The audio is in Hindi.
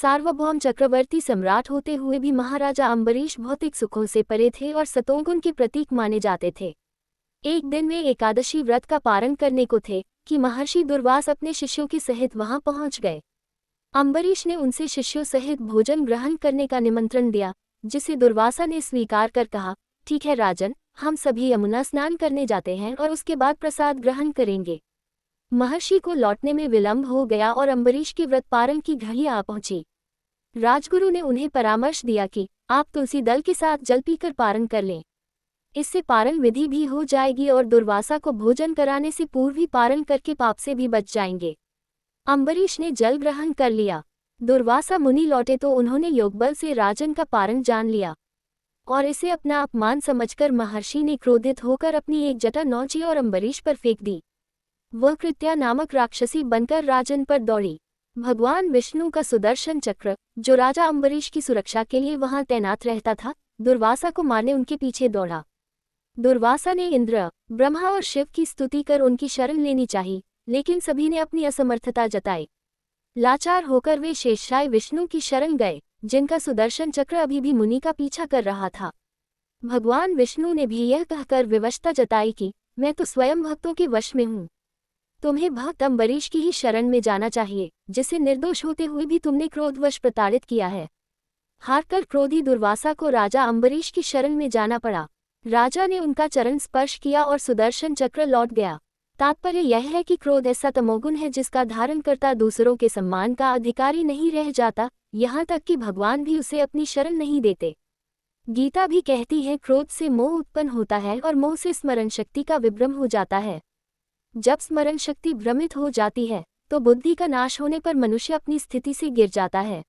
सार्वभौम चक्रवर्ती सम्राट होते हुए भी महाराजा अम्बरीश भौतिक सुखों से परे थे और सतोगुण के प्रतीक माने जाते थे। एक दिन वे एकादशी व्रत का पारण करने को थे कि महर्षि दुर्वास अपने शिष्यों के सहित वहां पहुंच गए। अम्बरीश ने उनसे शिष्यों सहित भोजन ग्रहण करने का निमंत्रण दिया, जिसे दुर्वासा ने स्वीकार कर कहा, ठीक है राजन, हम सभी यमुना स्नान करने जाते हैं और उसके बाद प्रसाद ग्रहण करेंगे। महर्षि को लौटने में विलंब हो गया और अम्बरीश की व्रत पारण की घड़ी आ पहुंची। राजगुरु ने उन्हें परामर्श दिया कि आप तुलसी दल के साथ जल पीकर पारण कर लें। इससे पारण विधि भी हो जाएगी और दुर्वासा को भोजन कराने से पूर्व ही पारण करके पाप से भी बच जाएंगे। अम्बरीश ने जल ग्रहण कर लिया। दुर्वासा मुनि लौटे तो उन्होंने योगबल से राजन का पारण जान लिया और इसे अपना अपमान समझकर महर्षि ने क्रोधित होकर अपनी एक जटा नौची और अम्बरीश पर फेंक दी। वह कृत्या नामक राक्षसी बनकर राजन पर दौड़ी। भगवान विष्णु का सुदर्शन चक्र, जो राजा अम्बरीश की सुरक्षा के लिए वहां तैनात रहता था, दुर्वासा को मारने उनके पीछे दौड़ा। दुर्वासा ने इंद्र, ब्रह्मा और शिव की स्तुति कर उनकी शरण लेनी चाहिए, लेकिन सभी ने अपनी असमर्थता जताई। लाचार होकर वे शेषशायी विष्णु की शरण गए, जिनका सुदर्शन चक्र अभी भी मुनि का पीछा कर रहा था। भगवान विष्णु ने भी यह कहकर विवशता जताई कि मैं तो स्वयं भक्तों के वश में हूँ। तुम्हें भक्त अम्बरीश की ही शरण में जाना चाहिए, जिसे निर्दोष होते हुए भी तुमने क्रोधवश प्रताड़ित किया है। हारकर क्रोधी दुर्वासा को राजा अम्बरीश की शरण में जाना पड़ा। राजा ने उनका चरण स्पर्श किया और सुदर्शन चक्र लौट गया। तात्पर्य यह है कि क्रोध ऐसा तमोगुण है जिसका धारण करता दूसरों के सम्मान का अधिकारी नहीं रह जाता, यहाँ तक कि भगवान भी उसे अपनी शरण नहीं देते। गीता भी कहती है, क्रोध से मोह उत्पन्न होता है और मोह से स्मरण शक्ति का विभ्रम हो जाता है। जब स्मरण शक्ति भ्रमित हो जाती है तो बुद्धि का नाश होने पर मनुष्य अपनी स्थिति से गिर जाता है।